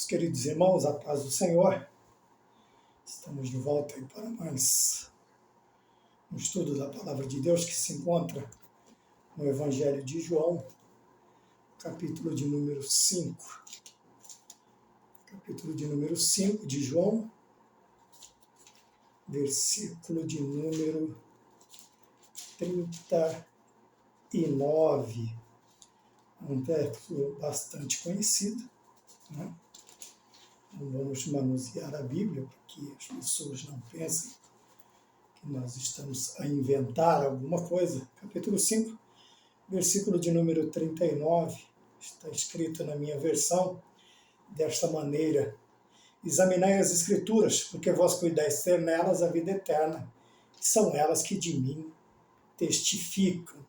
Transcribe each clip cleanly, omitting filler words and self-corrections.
Queridos irmãos, a paz do Senhor, estamos de volta aí para mais um estudo da Palavra de Deus que se encontra no Evangelho de João, capítulo de número 5. Capítulo de número 5 de João, versículo de número 39. Um texto bastante conhecido, né? Não vamos manusear a Bíblia para que as pessoas não pensem que nós estamos a inventar alguma coisa. Capítulo 5, versículo de número 39, está escrito na minha versão desta maneira: examinai as Escrituras, porque vós cuidais ter nelas a vida eterna, e são elas que de mim testificam.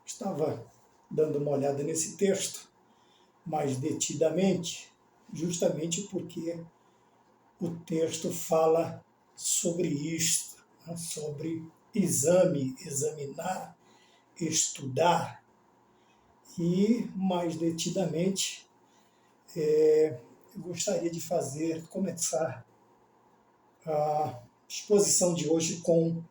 Estava dando uma olhada nesse texto mais detidamente, justamente porque o texto fala sobre isto, né? Sobre examinar, estudar. E mais detidamente, eu gostaria de começar a exposição de hoje com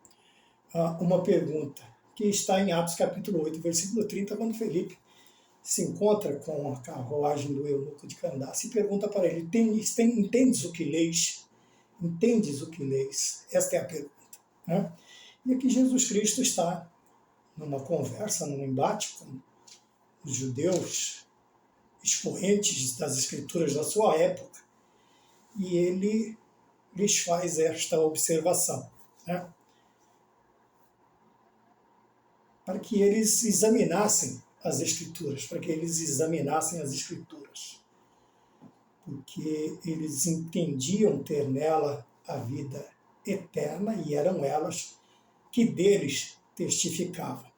uma pergunta, que está em Atos capítulo 8, versículo 30, quando Felipe se encontra com a carruagem do eunuco de Candace e pergunta para ele: entendes o que leis? Entendes o que leis? Esta é a pergunta, né? E aqui Jesus Cristo está numa conversa, num embate com os judeus, expoentes das Escrituras da sua época, e ele lhes faz esta observação, né? Para que eles examinassem as Escrituras, porque eles entendiam ter nela a vida eterna e eram elas que deles testificavam.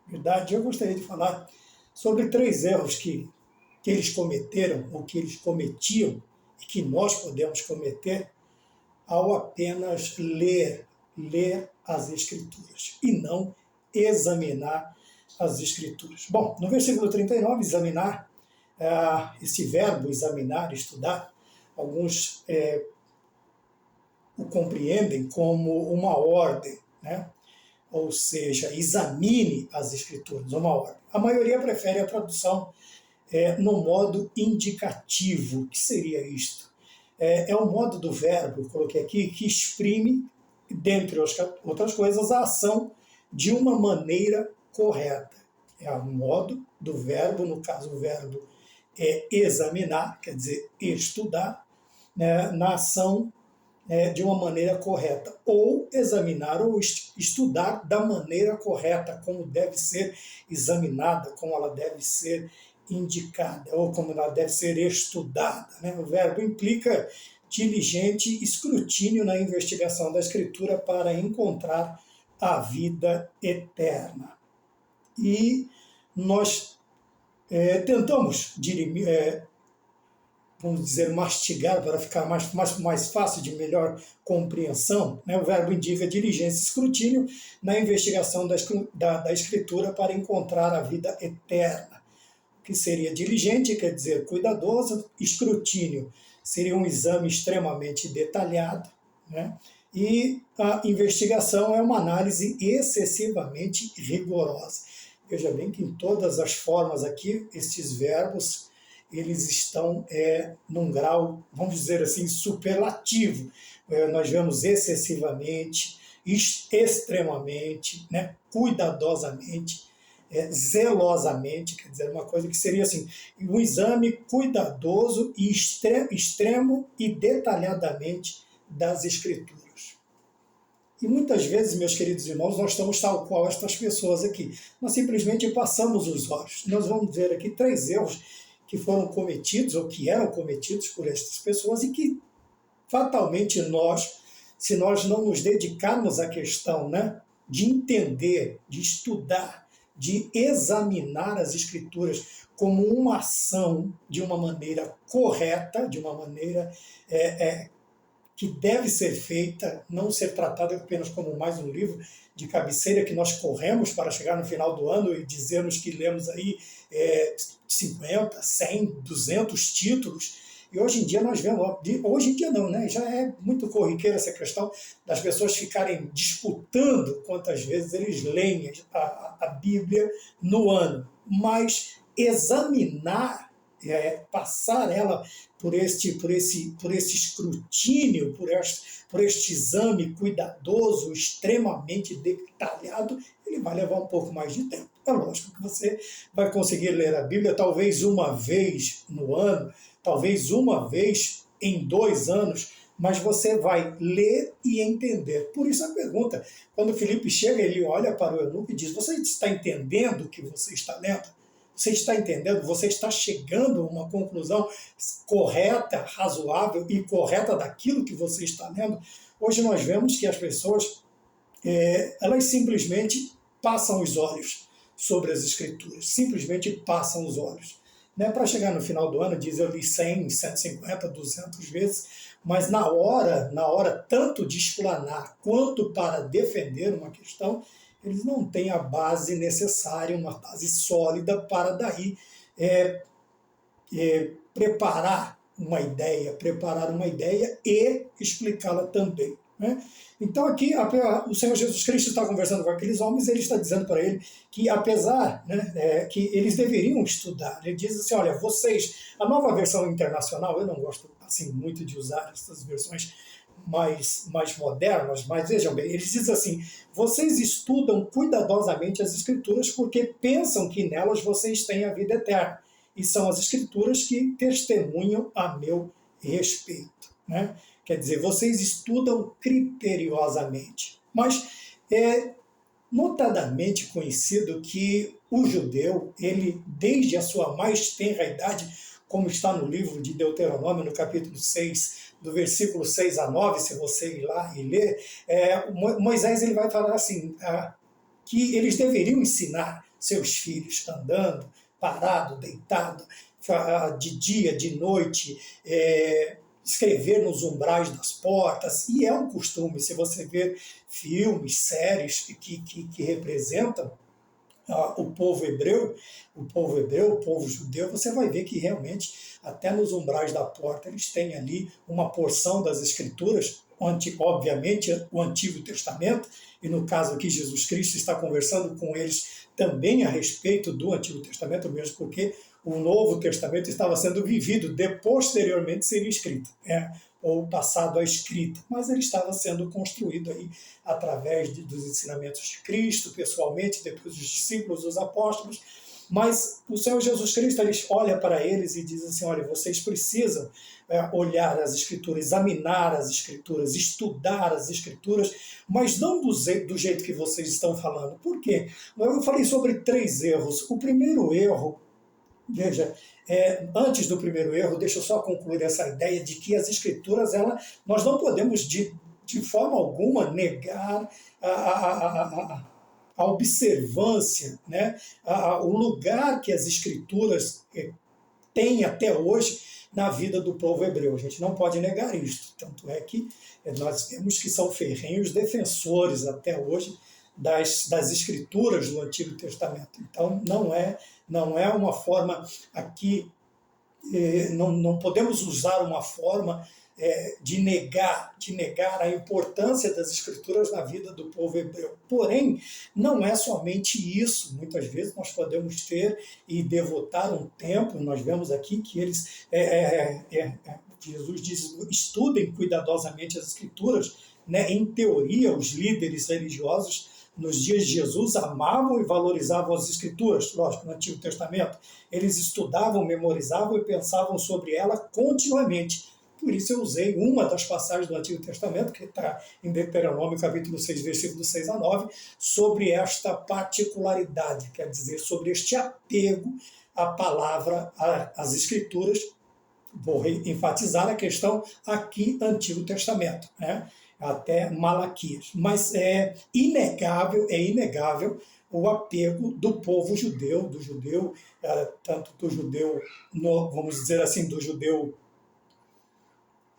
Na verdade, eu gostaria de falar sobre 3 erros que eles cometeram, ou que eles cometiam, e que nós podemos cometer ao apenas ler as Escrituras, e não examinar as Escrituras. Bom, no versículo 39, examinar, esse verbo examinar, estudar, alguns o compreendem como uma ordem, né? Ou seja, examine as Escrituras, uma ordem. A maioria prefere a tradução no modo indicativo. O que seria isto? É o modo do verbo, coloquei aqui, que exprime, dentre outras coisas, a ação de uma maneira correta. É o modo do verbo, no caso o verbo é examinar, quer dizer, estudar, né, na ação de uma maneira correta, ou examinar ou estudar da maneira correta, como deve ser examinada, como ela deve ser indicada, ou como ela deve ser estudada, né? O verbo implica diligente escrutínio na investigação da Escritura para encontrar a vida eterna. E nós tentamos vamos dizer, mastigar para ficar mais fácil, de melhor compreensão, né? O verbo indica diligência e escrutínio na investigação da Escritura para encontrar a vida eterna. O que seria diligente, quer dizer cuidadoso, escrutínio seria um exame extremamente detalhado, né? E a investigação é uma análise excessivamente rigorosa. Veja bem que em todas as formas aqui, estes verbos, eles estão num grau, vamos dizer assim, superlativo. Nós vemos excessivamente, extremamente, né, cuidadosamente, zelosamente, quer dizer, uma coisa que seria assim, um exame cuidadoso e extremo e detalhadamente das Escrituras. E muitas vezes, meus queridos irmãos, nós estamos tal qual estas pessoas aqui. Nós simplesmente passamos os olhos. Nós vamos ver aqui 3 erros que foram cometidos, ou que eram cometidos por estas pessoas, e que fatalmente nós, se nós não nos dedicarmos à questão, né, de entender, de estudar, de examinar as Escrituras como uma ação de uma maneira correta, de uma maneira que deve ser feita, não ser tratada apenas como mais um livro de cabeceira que nós corremos para chegar no final do ano e dizermos que lemos aí 50, 100, 200 títulos, E hoje em dia nós vemos, hoje em dia não, né? Já é muito corriqueira essa questão das pessoas ficarem disputando quantas vezes eles leem a Bíblia no ano. Mas examinar, passar ela por esse escrutínio, por este exame cuidadoso, extremamente detalhado, ele vai levar um pouco mais de tempo. É lógico que você vai conseguir ler a Bíblia talvez uma vez no ano, talvez uma vez em 2 anos, mas você vai ler e entender. Por isso a pergunta, quando Filipe chega, ele olha para o eunuco e diz: você está entendendo o que você está lendo? Você está entendendo? Você está chegando a uma conclusão correta, razoável e correta daquilo que você está lendo? Hoje nós vemos que as pessoas, elas simplesmente passam os olhos sobre as Escrituras, simplesmente passam os olhos. Né? Para chegar no final do ano, diz: eu li 100, 150, 200 vezes, mas na hora tanto de explanar quanto para defender uma questão, eles não têm a base necessária, uma base sólida para daí preparar uma ideia e explicá-la também. Né? Então aqui o Senhor Jesus Cristo está conversando com aqueles homens, ele está dizendo para ele que apesar, né, que eles deveriam estudar, ele diz assim: olha, vocês, a Nova Versão Internacional, eu não gosto assim muito de usar essas versões mais modernas, mas vejam bem, eles dizem assim: vocês estudam cuidadosamente as Escrituras porque pensam que nelas vocês têm a vida eterna, e são as Escrituras que testemunham a meu respeito. Né? Quer dizer, vocês estudam criteriosamente. Mas é notadamente conhecido que o judeu, ele, desde a sua mais tenra idade, como está no livro de Deuteronômio, no capítulo 6, do versículo 6 a 9, se você ir lá e ler, Moisés ele vai falar assim, que eles deveriam ensinar seus filhos andando, parado, deitado, de dia, de noite, escrever nos umbrais das portas, e é um costume. Se você ver filmes, séries que representam o povo hebreu, o povo judeu, você vai ver que realmente, até nos umbrais da porta, eles têm ali uma porção das Escrituras, obviamente o Antigo Testamento, e no caso aqui Jesus Cristo está conversando com eles também a respeito do Antigo Testamento, mesmo porque o Novo Testamento estava sendo vivido, posteriormente seria escrito, ou passado à escrita, mas ele estava sendo construído aí através dos ensinamentos de Cristo, pessoalmente, depois dos discípulos, dos apóstolos. Mas o Senhor Jesus Cristo, ele olha para eles e diz assim: olha, vocês precisam olhar as Escrituras, examinar as Escrituras, estudar as Escrituras, mas não do jeito que vocês estão falando. Por quê? Eu falei sobre 3 erros. O primeiro erro, veja, antes do primeiro erro, deixa eu só concluir essa ideia de que as Escrituras, nós não podemos de forma alguma negar a observância, né? O lugar que as Escrituras têm até hoje na vida do povo hebreu. A gente não pode negar isto. Tanto é que nós vemos que são ferrenhos defensores até hoje das Escrituras do Antigo Testamento. Então, não é uma forma aqui, não podemos usar uma forma de negar a importância das Escrituras na vida do povo hebreu. Porém, não é somente isso. Muitas vezes nós podemos ter e devotar um tempo, nós vemos aqui que eles, Jesus diz: estudem cuidadosamente as Escrituras, né? Em teoria, os líderes religiosos nos dias de Jesus amavam e valorizavam as Escrituras, lógico, no Antigo Testamento. Eles estudavam, memorizavam e pensavam sobre ela continuamente. Por isso eu usei uma das passagens do Antigo Testamento, que está em Deuteronômio, capítulo 6, versículos 6 a 9, sobre esta particularidade, quer dizer, sobre este apego à palavra, às Escrituras. Vou enfatizar a questão aqui, Antigo Testamento, né? Até Malaquias. Mas é inegável o apego do povo judeu, tanto do judeu, vamos dizer assim, do judeu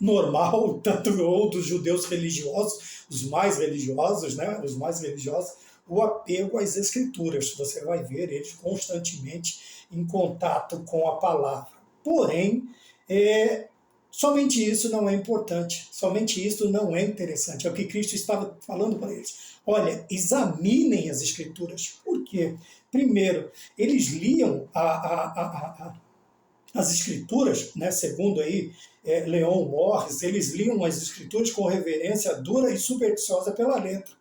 normal, tanto ou dos judeus religiosos, os mais religiosos, né? Os mais religiosos, o apego às Escrituras. Você vai ver eles constantemente em contato com a palavra. Porém, Somente isso não é importante, somente isso não é interessante. É o que Cristo estava falando para eles. Olha, examinem as Escrituras. Por quê? Primeiro, eles liam as Escrituras, né, segundo aí Leon Morris, eles liam as Escrituras com reverência dura e supersticiosa pela letra.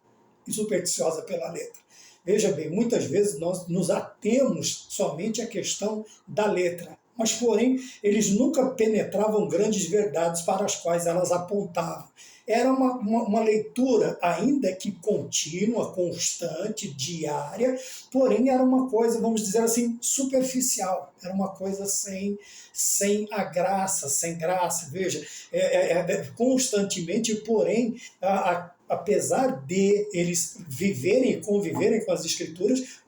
E supersticiosa pela letra. Veja bem, muitas vezes nós nos atemos somente à questão da letra, mas, porém, eles nunca penetravam grandes verdades para as quais elas apontavam. Era uma leitura, ainda que contínua, constante, diária, porém era uma coisa, vamos dizer assim, superficial. Era uma coisa sem a graça, sem graça. Veja, constantemente, porém, apesar de eles viverem e conviverem com as Escrituras,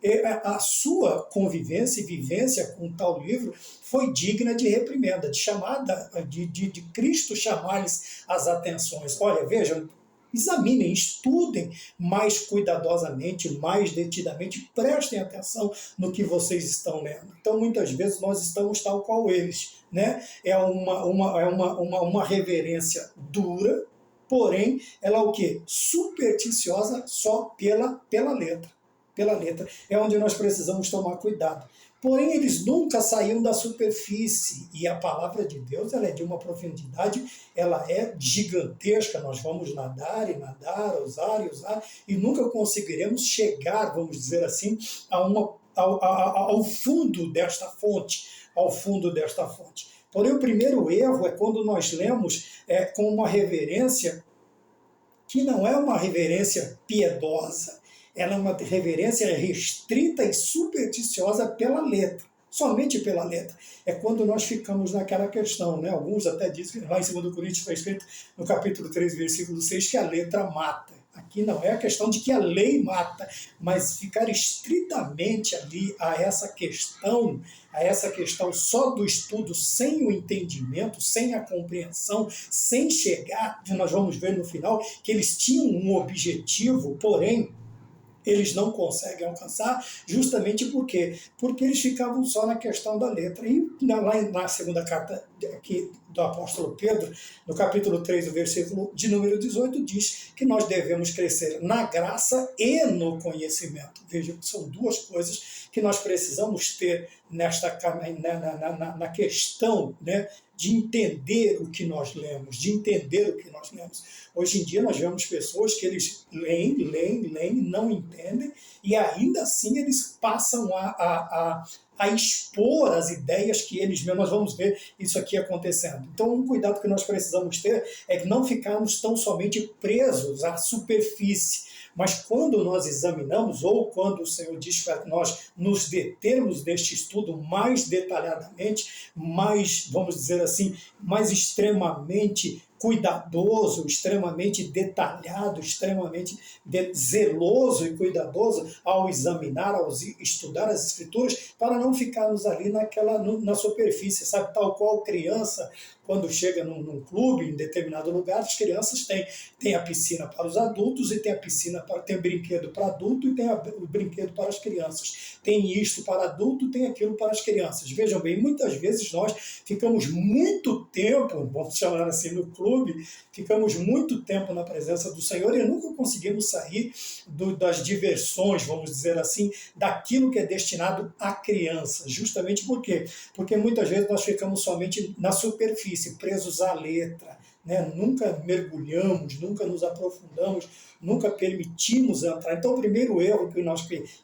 a sua convivência e vivência com tal livro foi digna de reprimenda, de Cristo chamar-lhes as atenções. Olha, vejam, examinem, estudem mais cuidadosamente, mais detidamente, prestem atenção no que vocês estão lendo. Então, muitas vezes, nós estamos tal qual eles, né? É uma reverência dura, porém, ela é o quê? Supersticiosa só pela letra. Pela letra. É onde nós precisamos tomar cuidado. Porém, eles nunca saíam da superfície. E a palavra de Deus, ela é de uma profundidade, ela é gigantesca. Nós vamos nadar e nadar, usar e usar, e nunca conseguiremos chegar, vamos dizer assim, ao fundo desta fonte. Ao fundo desta fonte. Porém, o primeiro erro é quando nós lemos com uma reverência que não é uma reverência piedosa, ela é uma reverência restrita e supersticiosa pela letra, somente pela letra. É quando nós ficamos naquela questão, né? Alguns até dizem, lá em 2 Coríntios está escrito no capítulo 3, versículo 6, que a letra mata. Aqui não é a questão de que a lei mata, mas ficar estritamente ali a essa questão só do estudo, sem o entendimento, sem a compreensão, sem chegar, nós vamos ver no final, que eles tinham um objetivo, porém, eles não conseguem alcançar, justamente porque eles ficavam só na questão da letra. E lá na segunda carta aqui do apóstolo Pedro, no capítulo 3, o versículo de número 18, diz que nós devemos crescer na graça e no conhecimento. Veja, são duas coisas que nós precisamos ter na questão, né, de entender o que nós lemos, Hoje em dia nós vemos pessoas que eles leem, não entendem, e ainda assim eles passam a expor as ideias que eles mesmos. Nós vamos ver isso aqui acontecendo. Então, um cuidado que nós precisamos ter é não ficarmos tão somente presos à superfície, mas quando nós examinamos, ou quando o Senhor diz para nós nos determos neste estudo mais detalhadamente, mais, vamos dizer assim, mais extremamente cuidadoso, extremamente detalhado, extremamente zeloso e cuidadoso ao examinar, ao estudar as Escrituras, para não ficarmos ali na superfície, sabe? Tal qual criança, quando chega num clube, em determinado lugar, as crianças têm a piscina para os adultos e tem o brinquedo para adulto e tem o brinquedo para as crianças. Tem isto para adulto, tem aquilo para as crianças. Vejam bem, muitas vezes nós ficamos muito tempo, vamos chamar assim, no clube, ficamos muito tempo na presença do Senhor e nunca conseguimos sair das diversões, vamos dizer assim, daquilo que é destinado à criança. Justamente por quê? Porque muitas vezes nós ficamos somente na superfície, presos à letra, né? Nunca mergulhamos, nunca nos aprofundamos, nunca permitimos entrar. Então, o primeiro erro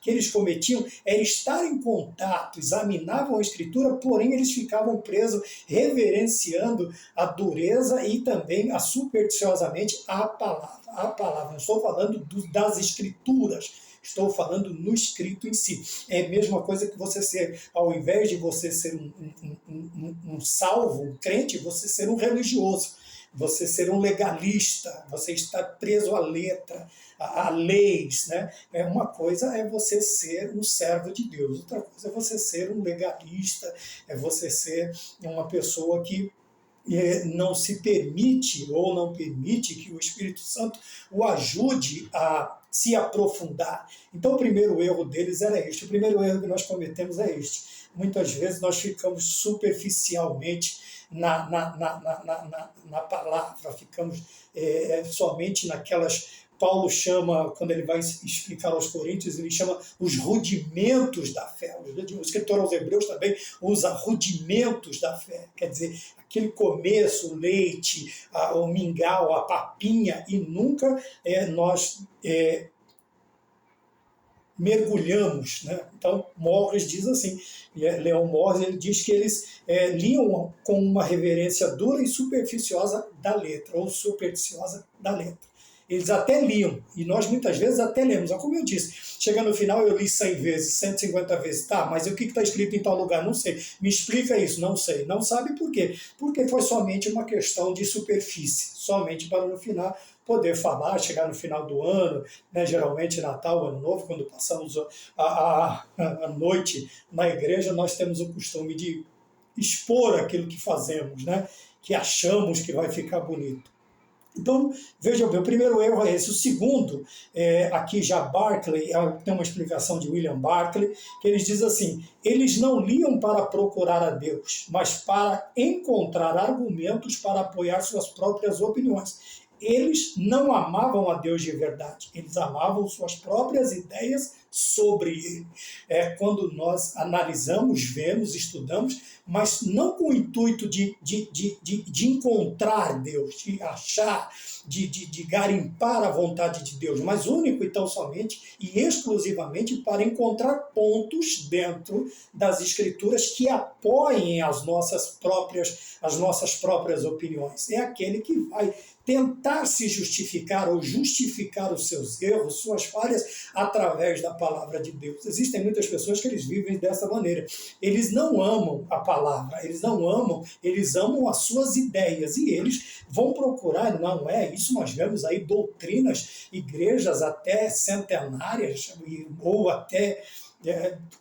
que eles cometiam era estar em contato, examinavam a Escritura, porém eles ficavam presos, reverenciando a dureza e também supersticiosamente a palavra. A palavra, não estou falando das Escrituras, estou falando no escrito em si. É a mesma coisa que você ser, ao invés de você ser um salvo, um crente, você ser um religioso, você ser um legalista, você estar preso à letra, a leis, né? Uma coisa é você ser um servo de Deus, outra coisa é você ser um legalista, é você ser uma pessoa que não se permite ou não permite que o Espírito Santo o ajude a se aprofundar. Então, o primeiro erro deles era este. O primeiro erro que nós cometemos é este. Muitas vezes nós ficamos superficialmente na palavra, ficamos somente naquelas. Paulo chama, quando ele vai explicar aos Coríntios, ele chama os rudimentos da fé. O escritor aos Hebreus também usa rudimentos da fé, quer dizer, aquele começo, o leite, o mingau, a papinha, e nunca nós mergulhamos, né? Então, Morris diz assim, Leon Morris, ele diz que eles liam com uma reverência dura e superficiosa da letra, ou supersticiosa da letra. Eles até liam, e nós muitas vezes até lemos. Como eu disse, chega no final eu li 100 vezes, 150 vezes. Tá, mas o que está escrito em tal lugar? Não sei. Me explica isso. Não sei. Não sabe por quê? Porque foi somente uma questão de superfície, somente para no final poder falar, chegar no final do ano, né, geralmente Natal, Ano Novo, quando passamos a noite na igreja, nós temos o costume de expor aquilo que fazemos, né, que achamos que vai ficar bonito. Então, veja bem, o primeiro erro é esse. O segundo, aqui já Barclay, tem uma explicação de William Barclay, que eles dizem assim, eles não liam para procurar a Deus, mas para encontrar argumentos para apoiar suas próprias opiniões. Eles não amavam a Deus de verdade, eles amavam suas próprias ideias sobre ele. Quando nós analisamos, vemos, estudamos, mas não com o intuito de encontrar Deus, de achar, de garimpar a vontade de Deus, mas único e tão somente e exclusivamente para encontrar pontos dentro das Escrituras que apoiem as nossas próprias opiniões. É aquele que vai tentar se justificar ou justificar os seus erros, suas falhas, através da palavra de Deus. Existem muitas pessoas que eles vivem dessa maneira. Eles não amam a palavra, eles amam as suas ideias, e eles vão procurar, não é? Isso nós vemos aí doutrinas, igrejas até centenárias, ou até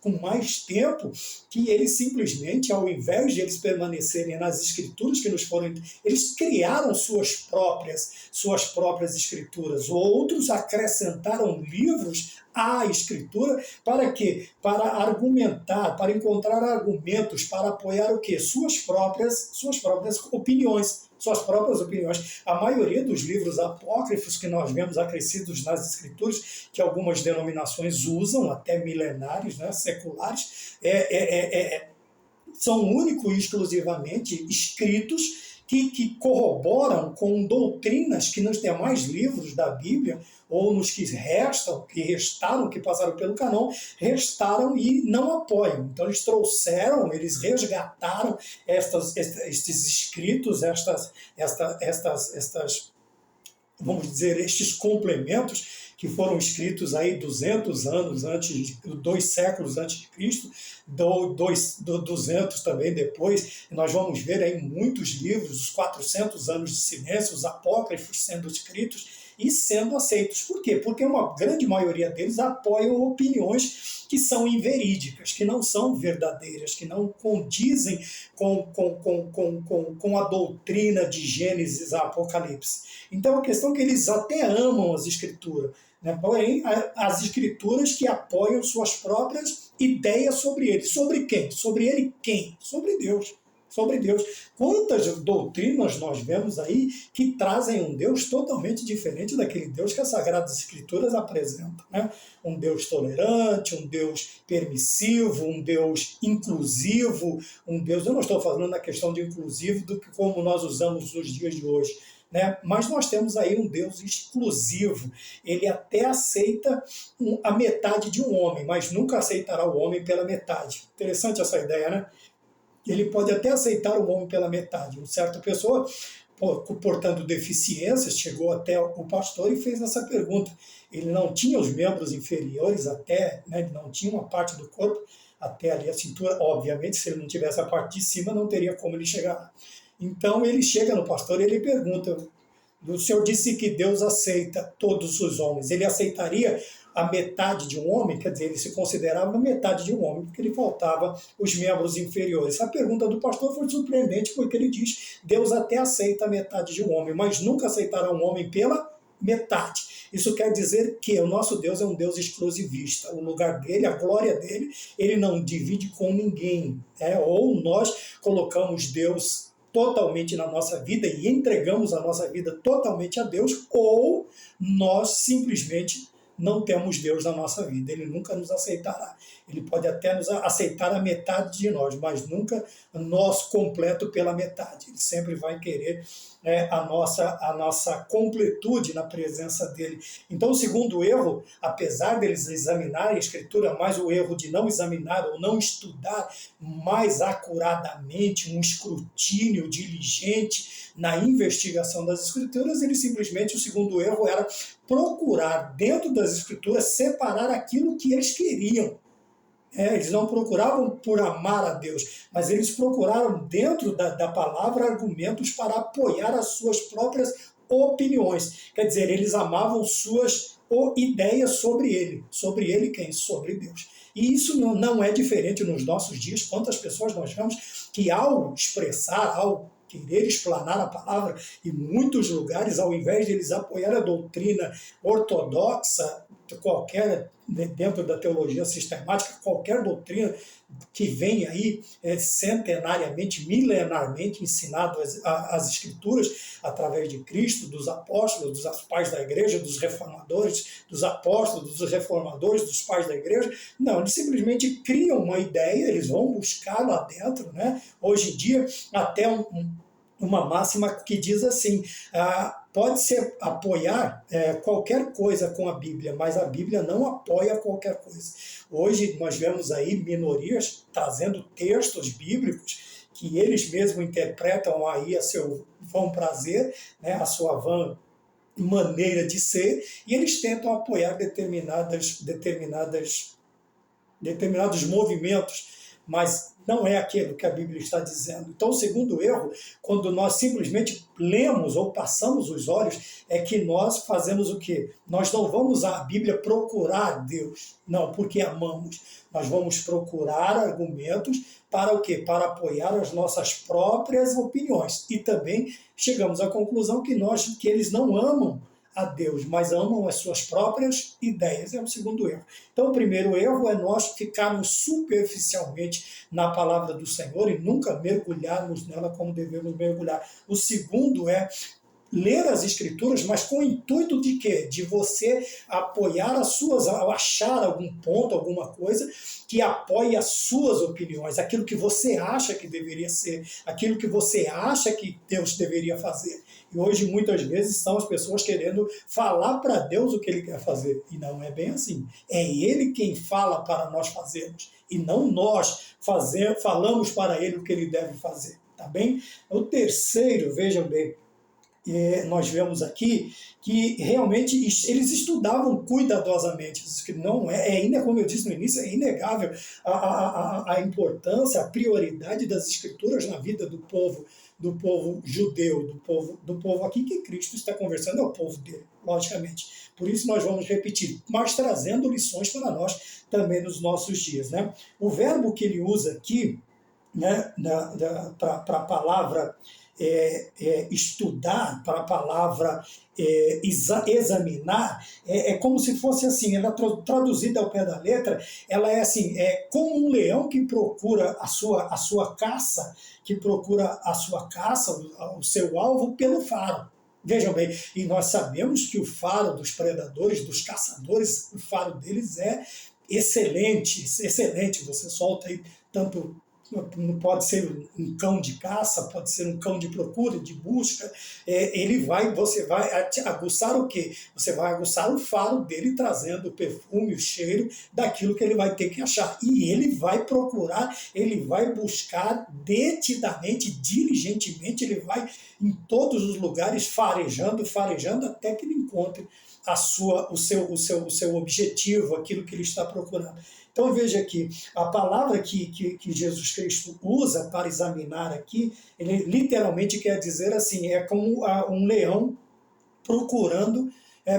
com mais tempo, que eles simplesmente, ao invés de eles permanecerem nas escrituras que nos foram, eles criaram suas próprias escrituras. Outros acrescentaram livros à escritura para quê? Para argumentar, para encontrar argumentos, para apoiar o quê? Suas próprias opiniões. Suas próprias opiniões. A maioria dos livros apócrifos que nós vemos acrescidos nas Escrituras, que algumas denominações usam, até milenares, né, seculares, são único e exclusivamente escritos que corroboram com doutrinas que nos demais livros da Bíblia, ou nos que restaram, que passaram pelo canon, restaram e não apoiam. Então eles resgataram estes escritos, vamos dizer, estes complementos que foram escritos aí 200 anos antes, 2 séculos antes de Cristo, 200 também depois. Nós vamos ver aí muitos livros, os 400 anos de silêncio, os apócrifos sendo escritos e sendo aceitos. Por quê? Porque uma grande maioria deles apoiam opiniões que são inverídicas, que não são verdadeiras, que não condizem com a doutrina de Gênesis a Apocalipse. Então a questão é que eles até amam as Escrituras, né? Porém, as Escrituras que apoiam suas próprias ideias sobre ele. Sobre quem? Sobre ele quem? Sobre Deus. Sobre Deus. Quantas doutrinas nós vemos aí que trazem um Deus totalmente diferente daquele Deus que as Sagradas Escrituras apresentam, né? Um Deus tolerante, um Deus permissivo, um Deus inclusivo, um Deus... Eu não estou falando na questão de inclusivo do que como nós usamos nos dias de hoje, né? Mas nós temos aí um Deus exclusivo. Ele até aceita a metade de um homem, mas nunca aceitará o homem pela metade. Interessante essa ideia, né? Ele pode até aceitar o homem pela metade. Uma certa pessoa, portando deficiências, chegou até o pastor e fez essa pergunta. Ele não tinha os membros inferiores até, né, ele não tinha uma parte do corpo até ali a cintura. Obviamente, se ele não tivesse a parte de cima, não teria como ele chegar lá. Então, ele chega no pastor e ele pergunta, o senhor disse que Deus aceita todos os homens. Ele aceitaria a metade de um homem? Quer dizer, ele se considerava metade de um homem, porque ele faltava os membros inferiores. A pergunta do pastor foi surpreendente, porque ele diz, Deus até aceita a metade de um homem, mas nunca aceitará um homem pela metade. Isso quer dizer que o nosso Deus é um Deus exclusivista. O lugar dele, a glória dele, ele não divide com ninguém. Ou nós colocamos Deus totalmente na nossa vida e entregamos a nossa vida totalmente a Deus, ou nós simplesmente não temos Deus na nossa vida. Ele nunca nos aceitará. Ele pode até nos aceitar a metade de nós, mas nunca nós completo pela metade. Ele sempre vai querer a nossa completude na presença dele. Então, o segundo erro, apesar deles examinarem a Escritura, mas o erro de não examinar ou não estudar mais acuradamente, um escrutínio diligente na investigação das Escrituras, ele simplesmente, o segundo erro era procurar dentro das Escrituras separar aquilo que eles queriam. Eles não procuravam por amar a Deus, mas eles procuraram dentro da palavra argumentos para apoiar as suas próprias opiniões. Quer dizer, eles amavam suas ideias sobre ele. Sobre ele quem? Sobre Deus. E isso não é diferente nos nossos dias. Quantas pessoas nós vemos que ao expressar, ao querer explanar a palavra, em muitos lugares, ao invés de eles apoiar a doutrina ortodoxa, qualquer, dentro da teologia sistemática, qualquer doutrina que vem aí centenariamente, milenarmente ensinado as Escrituras, através de Cristo, dos apóstolos, dos pais da igreja, dos reformadores, dos apóstolos, dos reformadores, dos pais da igreja. Não, eles simplesmente criam uma ideia, eles vão buscar lá dentro, né? Hoje em dia, até uma máxima que diz assim, pode-se apoiar qualquer coisa com a Bíblia, mas a Bíblia não apoia qualquer coisa. Hoje nós vemos aí minorias trazendo textos bíblicos que eles mesmos interpretam aí a seu vão prazer, né, a sua vã maneira de ser, e eles tentam apoiar determinados movimentos, mas não é aquilo que a Bíblia está dizendo. Então, o segundo erro, quando nós simplesmente lemos ou passamos os olhos, é que nós fazemos o quê? Nós não vamos à Bíblia procurar Deus, não, porque amamos. Nós vamos procurar argumentos para o quê? Para apoiar as nossas próprias opiniões. E também chegamos à conclusão que eles não amam a Deus, mas amam as suas próprias ideias. É o segundo erro. Então, o primeiro erro é nós ficarmos superficialmente na palavra do Senhor e nunca mergulharmos nela como devemos mergulhar. O segundo é ler as Escrituras, mas com o intuito de quê? De você apoiar achar algum ponto, alguma coisa que apoie as suas opiniões, aquilo que você acha que deveria ser, aquilo que você acha que Deus deveria fazer. E hoje, muitas vezes, são as pessoas querendo falar para Deus o que Ele quer fazer. E não é bem assim. É Ele quem fala para nós fazermos. E não nós falamos para Ele o que Ele deve fazer. Tá bem? O terceiro, vejam bem, nós vemos aqui que realmente eles estudavam cuidadosamente. Não como eu disse no início, é inegável a importância, a prioridade das Escrituras na vida do povo judeu, do povo aqui que Cristo está conversando, é o povo dele, logicamente. Por isso nós vamos repetir, mas trazendo lições para nós também nos nossos dias, né? O verbo que ele usa aqui, né, para a palavra estudar, para a palavra examinar, é como se fosse assim, ela traduzida ao pé da letra, ela é assim, como um leão que procura a sua caça, o seu alvo pelo faro. Vejam bem, e nós sabemos que o faro dos predadores, dos caçadores, o faro deles é excelente, excelente. Você solta aí tanto. Não pode ser um cão de caça, pode ser um cão de procura, de busca. Você vai aguçar o quê? Você vai aguçar o faro dele, trazendo o perfume, o cheiro daquilo que ele vai ter que achar. E ele vai procurar, ele vai buscar detidamente, diligentemente, ele vai em todos os lugares farejando, até que ele encontre o seu objetivo, aquilo que ele está procurando. Então veja aqui, a palavra que Jesus Cristo usa para examinar aqui, ele literalmente quer dizer assim, é como um leão procurando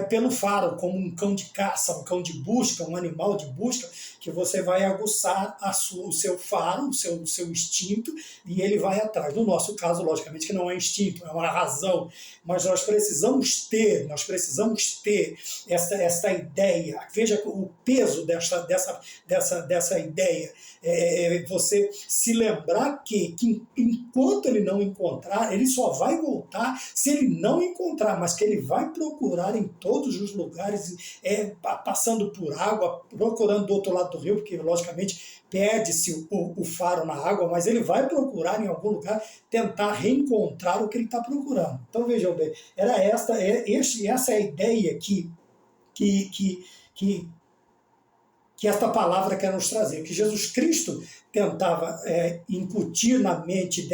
pelo faro, como um cão de caça, um cão de busca, um animal de busca, que você vai aguçar o seu faro, o seu instinto, e ele vai atrás. No nosso caso, logicamente, que não é instinto, é uma razão, mas nós precisamos ter essa ideia. Veja o peso dessa ideia. Você se lembrar que enquanto ele não encontrar, ele só vai voltar se ele não encontrar, mas que ele vai procurar em todos os lugares, passando por água, procurando do outro lado do rio, porque logicamente perde-se o faro na água, mas ele vai procurar em algum lugar, tentar reencontrar o que ele está procurando. Então vejam bem, essa é a ideia que esta palavra quer nos trazer, que Jesus Cristo tentava incutir na mente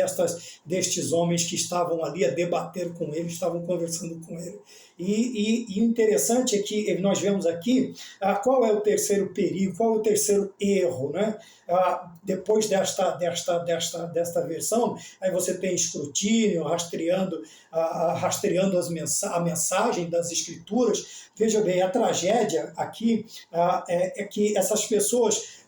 destes homens que estavam ali a debater com ele, estavam conversando com ele. E interessante é que nós vemos aqui qual é o terceiro perigo, qual é o terceiro erro, né? Depois desta versão, aí você tem escrutínio, rastreando a mensagem das Escrituras. Veja bem, a tragédia aqui é que essas pessoas,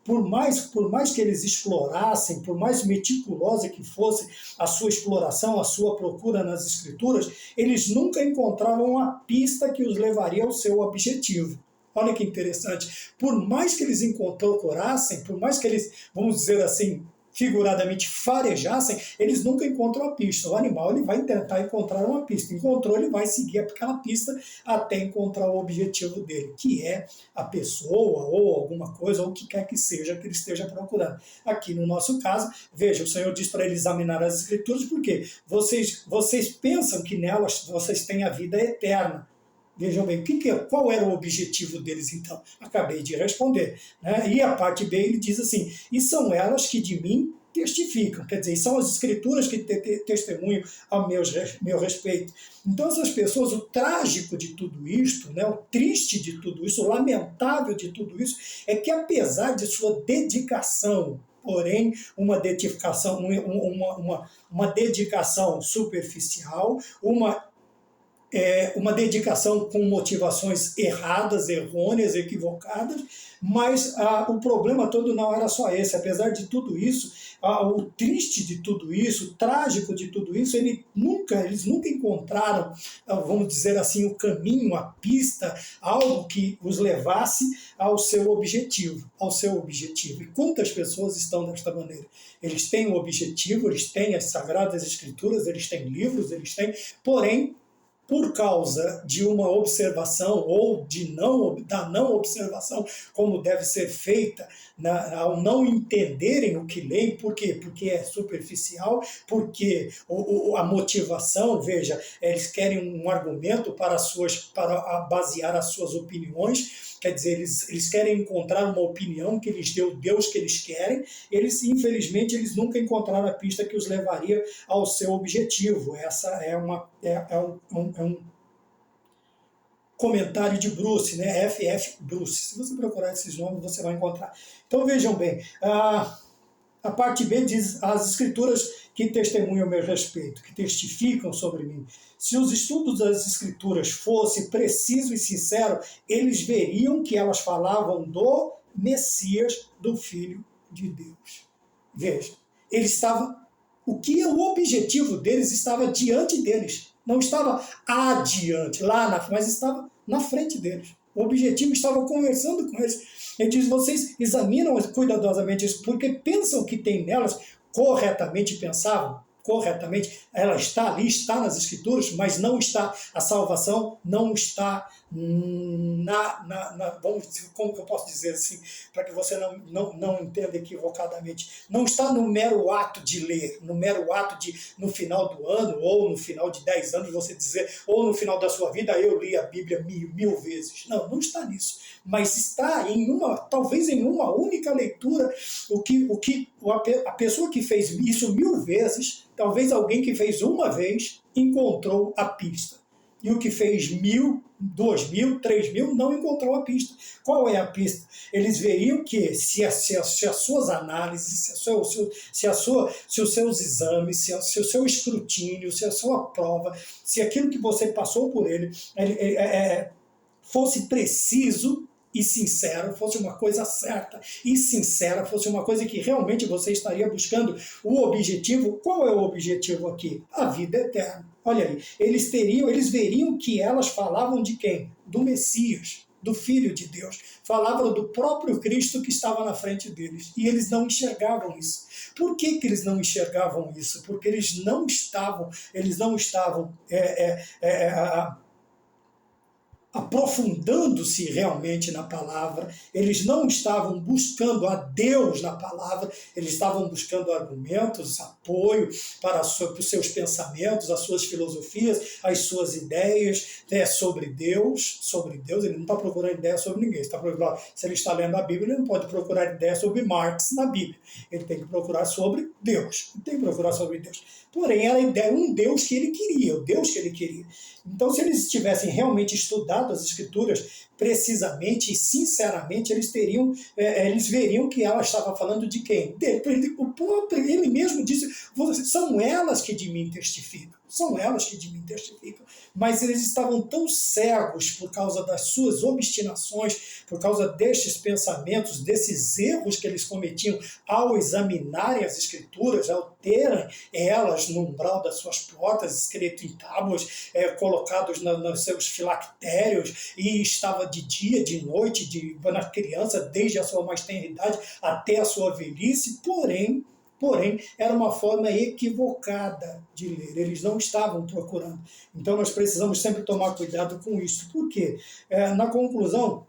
por mais que eles explorassem, por mais meticulosa que fosse a sua exploração, a sua procura nas Escrituras, eles nunca encontravam a pista que os levaria ao seu objetivo. Olha que interessante. Por mais que eles procurassem, por mais que eles, vamos dizer assim, figuradamente farejassem, eles nunca encontram a pista. O animal ele vai tentar encontrar uma pista. Encontrou, ele vai seguir aquela pista até encontrar o objetivo dele, que é a pessoa ou alguma coisa, ou o que quer que seja que ele esteja procurando. Aqui no nosso caso, veja, o Senhor diz para ele examinar as Escrituras, porque vocês pensam que nelas vocês têm a vida eterna. Vejam bem, qual era o objetivo deles então? Acabei de responder. Né? E a parte B ele diz assim, e são elas que de mim testificam, quer dizer, são as Escrituras que testemunham ao meu respeito. Então essas pessoas, o trágico de tudo isto, né, o triste de tudo isso, o lamentável de tudo isso, é que apesar de sua dedicação, porém, uma dedicação superficial, uma dedicação com motivações erradas, errôneas, equivocadas, mas o problema todo não era só esse. Apesar de tudo isso, o triste de tudo isso, o trágico de tudo isso, eles nunca encontraram, vamos dizer assim, o caminho, a pista, algo que os levasse ao seu objetivo. E quantas pessoas estão desta maneira? Eles têm um objetivo, eles têm as Sagradas Escrituras, eles têm livros, porém, por causa de uma observação ou da não observação, como deve ser feita, ao não entenderem o que leem. Por quê? Porque é superficial, porque a motivação, veja, eles querem um argumento para basear as suas opiniões. Quer dizer, eles querem encontrar uma opinião que lhes deu Deus que eles querem. Infelizmente, eles nunca encontraram a pista que os levaria ao seu objetivo. Essa é um comentário de Bruce, né? F.F. Bruce. Se você procurar esses nomes, você vai encontrar. Então, vejam bem, a parte B diz as Escrituras que testemunham a meu respeito, que testificam sobre mim. Se os estudos das Escrituras fossem precisos e sinceros, eles veriam que elas falavam do Messias, do Filho de Deus. Veja, o objetivo deles estava diante deles. Não estava adiante, mas estava na frente deles. O objetivo estava conversando com eles. Ele diz, vocês examinam cuidadosamente isso, porque pensam que tem nelas, corretamente pensavam, ela está ali, está nas Escrituras, mas não está, a salvação não está como que eu posso dizer assim, para que você não entenda equivocadamente, não está no mero ato de ler, no mero ato de, no final do ano, ou no final de 10 anos, você dizer, ou no final da sua vida, eu li a Bíblia mil vezes. Não está nisso, mas está talvez em uma única leitura, a pessoa que fez isso 1000 vezes, talvez alguém que fez uma vez, encontrou a pista. e o que fez 1.000, 2.000, 3.000 não encontrou a pista. Qual é a pista? Eles veriam que se as suas análises, se os seus exames, se o seu escrutínio, se a sua prova, se aquilo que você passou por ele fosse preciso e sincero, fosse uma coisa certa e sincera, fosse uma coisa que realmente você estaria buscando o objetivo. Qual é o objetivo aqui? A vida eterna. Olha aí, eles veriam que elas falavam de quem? Do Messias, do Filho de Deus. Falavam do próprio Cristo que estava na frente deles. E eles não enxergavam isso. Por que eles não enxergavam isso? Porque eles não estavam aprofundando-se realmente na palavra, eles não estavam buscando a Deus na palavra, eles estavam buscando argumentos, apoio para os seus pensamentos, as suas filosofias, as suas ideias sobre Deus. Ele não está procurando ideia sobre ninguém. Se ele está lendo a Bíblia, ele não pode procurar ideia sobre Marx na Bíblia. Ele tem que procurar sobre Deus. Porém, era a ideia, um Deus que ele queria, o Deus que ele queria. Então, se eles tivessem realmente estudado as Escrituras precisamente e sinceramente, eles veriam que ela estava falando de quem? Dele. Ele mesmo disse, são elas que de mim testificam. Mas eles estavam tão cegos por causa das suas obstinações, por causa destes pensamentos, desses erros que eles cometiam ao examinarem as Escrituras, ao terem elas no umbral das suas portas, escrito em tábuas, colocados nos seus filactérios, e estava de dia, de noite, na criança, desde a sua mais tenra idade até a sua velhice. Porém, era uma forma equivocada de ler. Eles não estavam procurando. Então, nós precisamos sempre tomar cuidado com isso. Por quê? Na conclusão,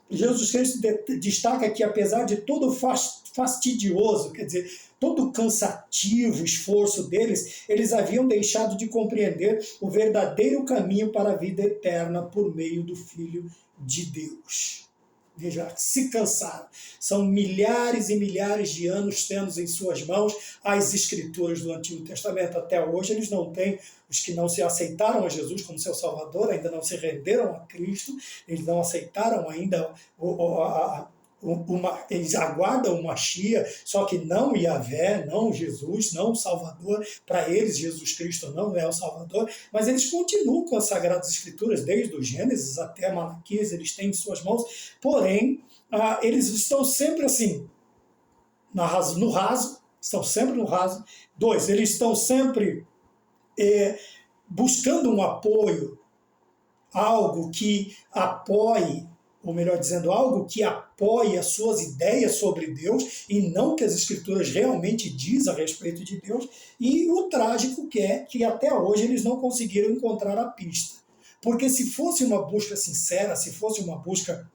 Jesus Cristo destaca que, apesar de todo fastidioso, quer dizer, todo cansativo esforço deles, eles haviam deixado de compreender o verdadeiro caminho para a vida eterna por meio do Filho de Deus. Veja, se cansaram. São milhares e milhares de anos tendo em suas mãos as Escrituras do Antigo Testamento. Até hoje eles não têm, os que não se aceitaram a Jesus como seu Salvador, ainda não se renderam a Cristo, eles não aceitaram ainda eles aguardam o Machia, só que não Yahvé, não Jesus, não o Salvador. Para eles, Jesus Cristo não é o Salvador, mas eles continuam com as Sagradas Escrituras, desde o Gênesis até Malaquias, eles têm em suas mãos, porém, eles estão sempre assim, no raso, estão sempre no raso. 2, eles estão sempre buscando um apoio, algo que apoie, ou melhor dizendo, algo que apoie as suas ideias sobre Deus e não o que as Escrituras realmente dizem a respeito de Deus. E o trágico é que até hoje eles não conseguiram encontrar a pista. Porque se fosse uma busca sincera, se fosse uma busca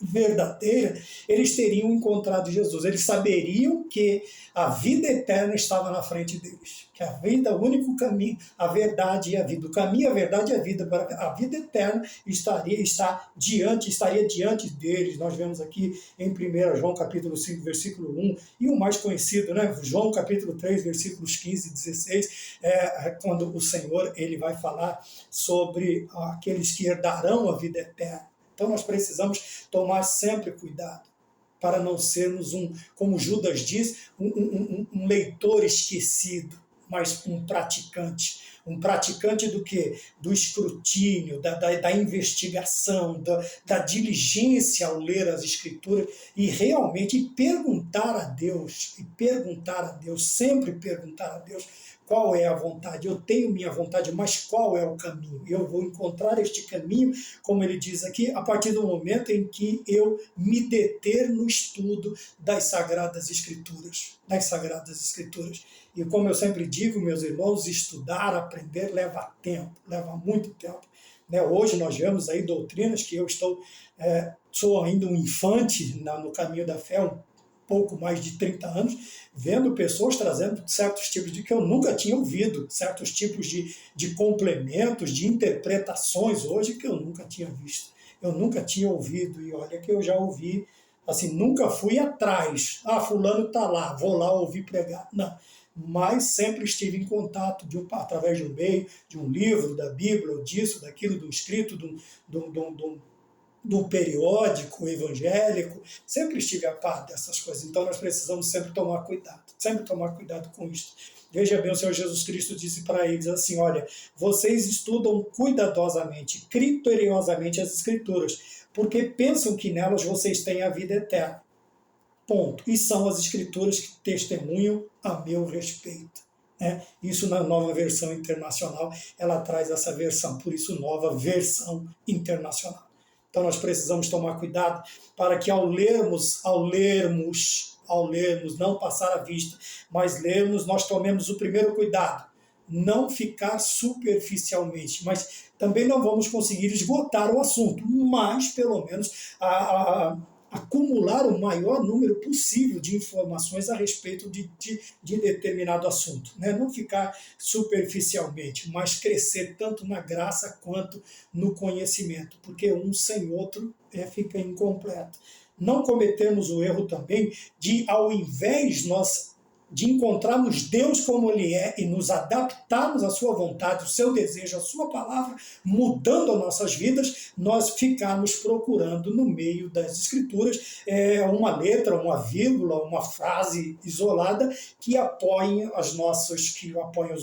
verdadeira, eles teriam encontrado Jesus. Eles saberiam que a vida eterna estava na frente deles. Que a vida, o único caminho, a verdade e a vida. O caminho, a verdade e a vida. A vida eterna estaria diante deles. Nós vemos aqui em 1 João capítulo 5, versículo 1, e o mais conhecido, né? João capítulo 3, versículos 15 e 16, quando o Senhor ele vai falar sobre aqueles que herdarão a vida eterna. Então nós precisamos tomar sempre cuidado para não sermos como Judas diz, um leitor esquecido, mas um praticante. Um praticante do quê? Do escrutínio, da investigação, da diligência ao ler as Escrituras e realmente perguntar a Deus, sempre perguntar a Deus qual é a vontade. Eu tenho minha vontade, mas qual é o caminho? Eu vou encontrar este caminho, como ele diz aqui, a partir do momento em que eu me deter no estudo das Sagradas Escrituras. E como eu sempre digo, meus irmãos, estudar, aprender leva tempo, leva muito tempo. Hoje nós vemos aí doutrinas que eu sou ainda um infante no caminho da fé, pouco mais de 30 anos, vendo pessoas trazendo certos tipos de que eu nunca tinha ouvido, certos tipos de complementos, de interpretações hoje que eu nunca tinha visto, eu nunca tinha ouvido, e olha que eu já ouvi, assim, nunca fui atrás, fulano está lá, vou lá ouvir pregar, não, mas sempre estive em contato através de um meio, de um livro, da Bíblia, ou disso, daquilo, do escrito, do periódico evangélico, sempre estive a par dessas coisas. Então nós precisamos sempre tomar cuidado com isso. Veja bem, o Senhor Jesus Cristo disse para eles assim, olha, vocês estudam cuidadosamente, criteriosamente as Escrituras, porque pensam que nelas vocês têm a vida eterna. Ponto. E são as Escrituras que testemunham a meu respeito. Isso na Nova Versão Internacional, ela traz essa versão, por isso Nova Versão Internacional. Então nós precisamos tomar cuidado para que ao lermos, não passar a vista, mas lermos, nós tomemos o primeiro cuidado, não ficar superficialmente, mas também não vamos conseguir esgotar o assunto, mas pelo menos acumular o maior número possível de informações a respeito de determinado assunto. Não ficar superficialmente, mas crescer tanto na graça quanto no conhecimento, porque um sem outro fica incompleto. Não cometemos o erro também de, ao invés de encontrarmos Deus como Ele é e nos adaptarmos à sua vontade, o seu desejo, a sua palavra, mudando as nossas vidas, nós ficarmos procurando no meio das Escrituras uma letra, uma vírgula, uma frase isolada que apoie os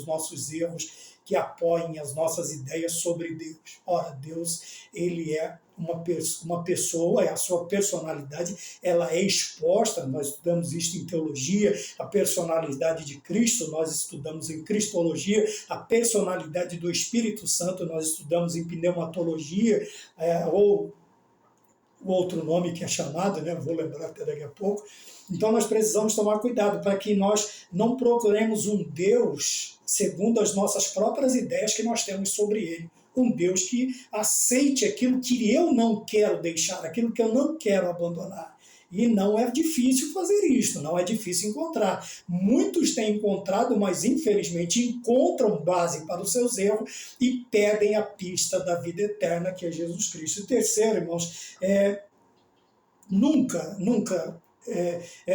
nossos erros, que apoiem as nossas ideias sobre Deus. Ora, Deus, Ele é uma pessoa, a sua personalidade, ela é exposta, nós estudamos isso em teologia, a personalidade de Cristo, nós estudamos em cristologia, a personalidade do Espírito Santo, nós estudamos em pneumatologia, ou o outro nome que é chamado, vou lembrar até daqui a pouco. Então nós precisamos tomar cuidado para que nós não procuremos um Deus segundo as nossas próprias ideias que nós temos sobre Ele. Um Deus que aceite aquilo que eu não quero deixar, aquilo que eu não quero abandonar. E não é difícil fazer isso, não é difícil encontrar. Muitos têm encontrado, mas infelizmente encontram base para os seus erros e perdem a pista da vida eterna, que é Jesus Cristo. E terceiro, irmãos,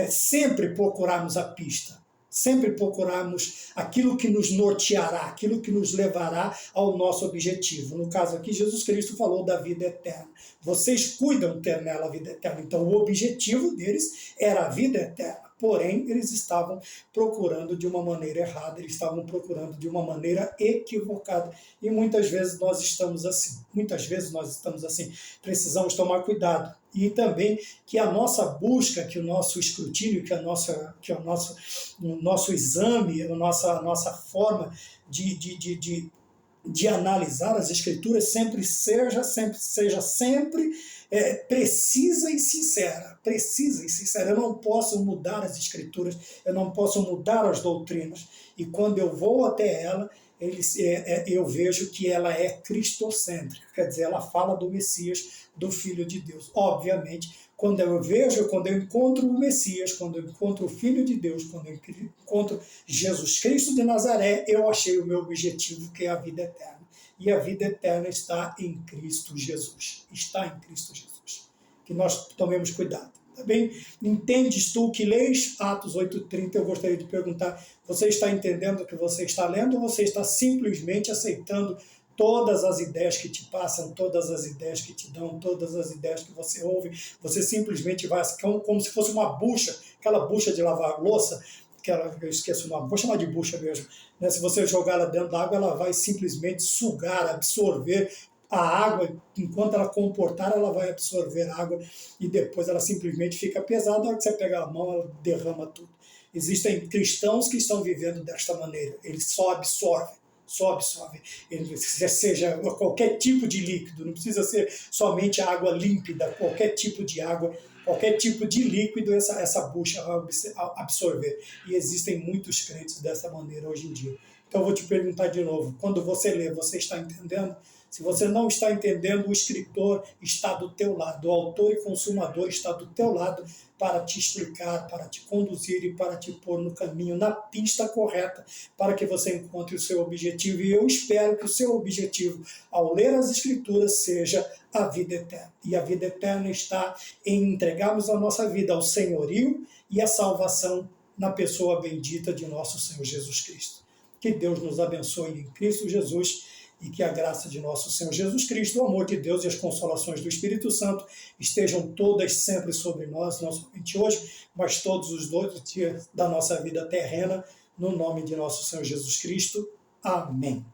sempre procurarmos a pista. Sempre procurarmos aquilo que nos norteará, aquilo que nos levará ao nosso objetivo. No caso aqui, Jesus Cristo falou da vida eterna. Vocês cuidam de ter nela a vida eterna. Então, o objetivo deles era a vida eterna. Porém, eles estavam procurando de uma maneira errada, eles estavam procurando de uma maneira equivocada. E muitas vezes nós estamos assim. Precisamos tomar cuidado. E também que a nossa busca, que o nosso escrutínio, o nosso exame, a nossa forma de analisar as Escrituras sempre seja precisa e sincera. Eu não posso mudar as Escrituras, eu não posso mudar as doutrinas. E quando eu vou até ela, eu vejo que ela é cristocêntrica, quer dizer, ela fala do Messias, do Filho de Deus. Obviamente, quando eu encontro o Messias, quando eu encontro o Filho de Deus, quando eu encontro Jesus Cristo de Nazaré, eu achei o meu objetivo, que é a vida eterna. E a vida eterna está em Cristo Jesus. Está em Cristo Jesus. Que nós tomemos cuidado. Tá bem? Entendes tu que leis? Atos 8:30, eu gostaria de perguntar, você está entendendo o que você está lendo ou você está simplesmente aceitando todas as ideias que te passam, todas as ideias que te dão, todas as ideias que você ouve? Você simplesmente vai, como se fosse uma bucha, aquela bucha de lavar louça, eu esqueço o nome, vou chamar de bucha mesmo. Se você jogar ela dentro da água, ela vai simplesmente sugar, absorver a água, enquanto ela comportar, ela vai absorver a água e depois ela simplesmente fica pesada, na hora que você pegar a mão, ela derrama tudo. Existem cristãos que estão vivendo desta maneira, eles só absorvem, seja qualquer tipo de líquido, não precisa ser somente a água límpida, qualquer tipo de água, qualquer tipo de líquido, essa bucha vai absorver. E existem muitos crentes dessa maneira hoje em dia. Então eu vou te perguntar de novo, quando você lê, você está entendendo? Se você não está entendendo, o escritor está do teu lado, o autor e consumador está do teu lado para te explicar, para te conduzir e para te pôr no caminho, na pista correta, para que você encontre o seu objetivo. E eu espero que o seu objetivo, ao ler as Escrituras, seja a vida eterna. E a vida eterna está em entregarmos a nossa vida ao senhorio e a salvação na pessoa bendita de nosso Senhor Jesus Cristo. Que Deus nos abençoe em Cristo Jesus e que a graça de nosso Senhor Jesus Cristo, o amor de Deus e as consolações do Espírito Santo estejam todas sempre sobre nós, não somente hoje, mas todos os outros dias da nossa vida terrena, no nome de nosso Senhor Jesus Cristo. Amém.